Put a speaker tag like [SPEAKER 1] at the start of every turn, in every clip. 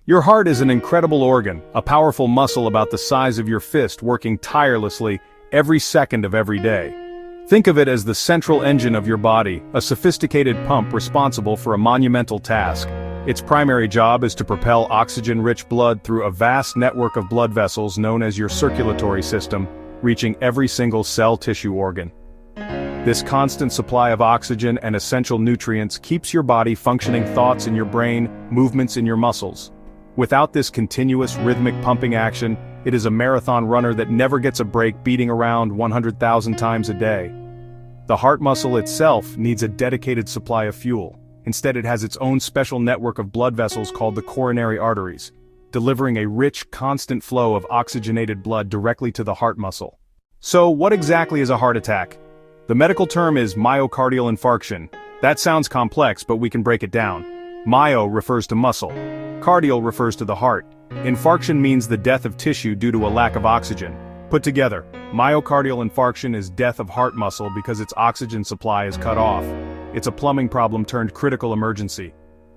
[SPEAKER 1] Your heart is an incredible organ, a powerful muscle about the size of your fist working tirelessly every second of every day. Think of it as the central engine of your body, a sophisticated pump responsible for a monumental task. Its primary job is to propel oxygen-rich blood through a vast network of blood vessels known as your circulatory system, reaching every single cell, tissue, organ. This constant supply of oxygen and essential nutrients keeps your body functioning, thoughts in your brain, movements in your muscles. Without this continuous rhythmic pumping action, it is a marathon runner that never gets a break, beating around 100,000 times a day. The heart muscle itself needs a dedicated supply of fuel. Instead, it has its own special network of blood vessels called the coronary arteries, delivering a rich, constant flow of oxygenated blood directly to the heart muscle. So, what exactly is a heart attack? The medical term is myocardial infarction. That sounds complex, but we can break it down. Myo refers to muscle. Cardial refers to the heart. Infarction means the death of tissue due to a lack of oxygen. Put together, myocardial infarction is death of heart muscle because its oxygen supply is cut off. It's a plumbing problem turned critical emergency.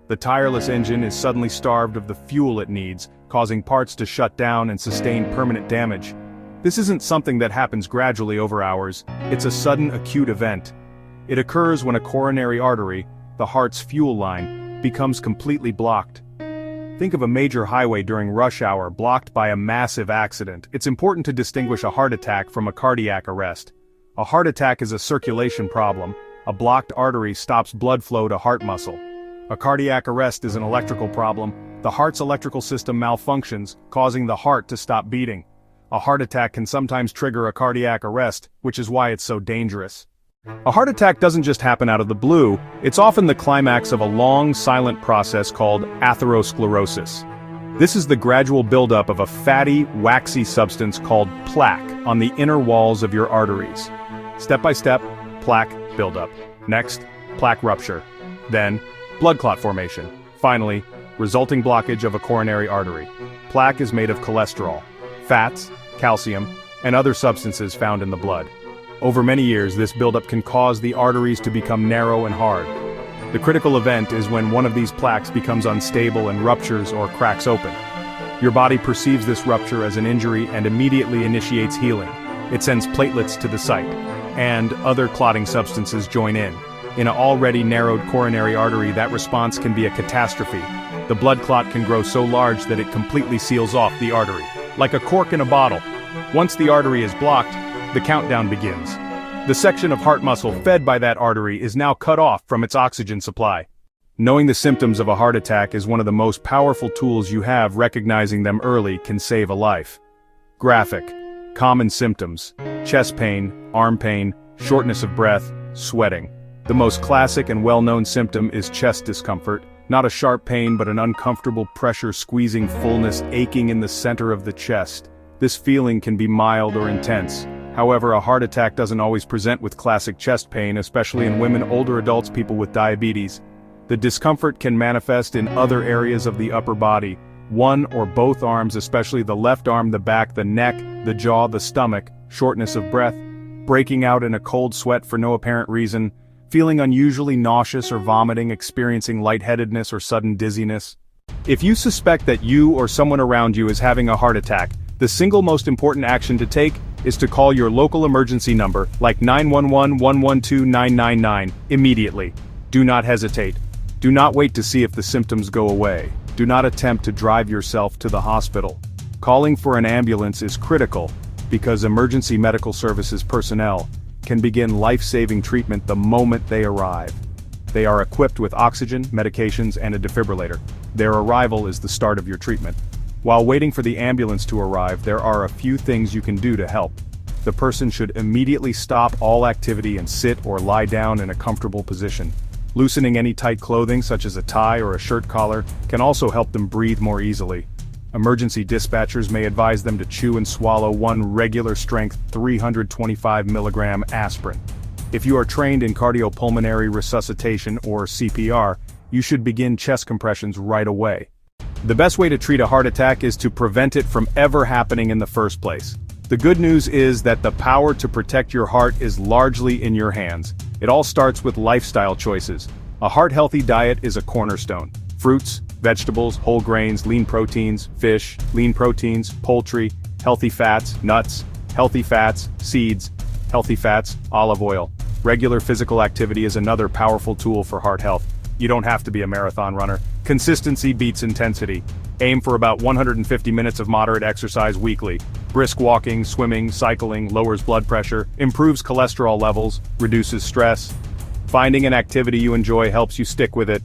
[SPEAKER 1] The tireless engine is suddenly starved of the fuel it needs, causing parts to shut down and sustain permanent damage. This isn't something that happens gradually over hours, it's a sudden acute event. It occurs when a coronary artery, the heart's fuel line, becomes completely blocked. Think of a major highway during rush hour blocked by a massive accident. It's important to distinguish a heart attack from a cardiac arrest. A heart attack is a circulation problem. A blocked artery stops blood flow to heart muscle. A cardiac arrest is an electrical problem. The heart's electrical system malfunctions, causing the heart to stop beating. A heart attack can sometimes trigger a cardiac arrest, which is why it's so dangerous. A heart attack doesn't just happen out of the blue, it's often the climax of a long, silent process called atherosclerosis. This is the gradual buildup of a fatty, waxy substance called plaque on the inner walls of your arteries. Step by step, plaque buildup. Next, plaque rupture. Then, blood clot formation. Finally, resulting blockage of a coronary artery. Plaque is made of cholesterol, fats, calcium, and other substances found in the blood. Over many years, this buildup can cause the arteries to become narrow and hard. The critical event is when one of these plaques becomes unstable and ruptures or cracks open. Your body perceives this rupture as an injury and immediately initiates healing. It sends platelets to the site, and other clotting substances join in. In an already narrowed coronary artery, that response can be a catastrophe. The blood clot can grow so large that it completely seals off the artery, like a cork in a bottle. Once the artery is blocked, the countdown begins. The section of heart muscle fed by that artery is now cut off from its oxygen supply. Knowing the symptoms of a heart attack is one of the most powerful tools you have. Recognizing them early can save a life. Graphic. Common symptoms: chest pain, arm pain, shortness of breath, sweating. The most classic and well-known symptom is chest discomfort, not a sharp pain but an uncomfortable pressure, squeezing, fullness, aching in the center of the chest. This feeling can be mild or intense. However, a heart attack doesn't always present with classic chest pain, especially in women, older adults, people with diabetes. The discomfort can manifest in other areas of the upper body, one or both arms, especially the left arm, the back, the neck, the jaw, the stomach, shortness of breath, breaking out in a cold sweat for no apparent reason, feeling unusually nauseous or vomiting, experiencing lightheadedness or sudden dizziness. If you suspect that you or someone around you is having a heart attack, the single most important action to take is to call your local emergency number, like 911-112-999, immediately. Do not hesitate. Do not wait to see if the symptoms go away. Do not attempt to drive yourself to the hospital. Calling for an ambulance is critical, because emergency medical services personnel can begin life-saving treatment the moment they arrive. They are equipped with oxygen, medications, and a defibrillator. Their arrival is the start of your treatment. While waiting for the ambulance to arrive, there are a few things you can do to help. The person should immediately stop all activity and sit or lie down in a comfortable position. Loosening any tight clothing, such as a tie or a shirt collar, can also help them breathe more easily. Emergency dispatchers may advise them to chew and swallow one regular-strength 325 mg aspirin. If you are trained in cardiopulmonary resuscitation or CPR, you should begin chest compressions right away. The best way to treat a heart attack is to prevent it from ever happening in the first place. The good news is that the power to protect your heart is largely in your hands. It all starts with lifestyle choices. A heart-healthy diet is a cornerstone. Fruits, Vegetables, whole grains, lean proteins, fish, lean proteins, poultry, healthy fats, nuts, healthy fats, seeds, healthy fats, olive oil. Regular physical activity is another powerful tool for heart health. You don't have to be a marathon runner. Consistency beats intensity. Aim for about 150 minutes of moderate exercise weekly. Brisk walking, swimming, cycling lowers blood pressure, improves cholesterol levels, reduces stress. Finding an activity you enjoy helps you stick with it.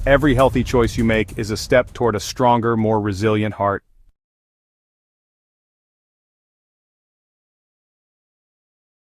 [SPEAKER 1] Every healthy choice you make is a step toward a stronger, more resilient heart.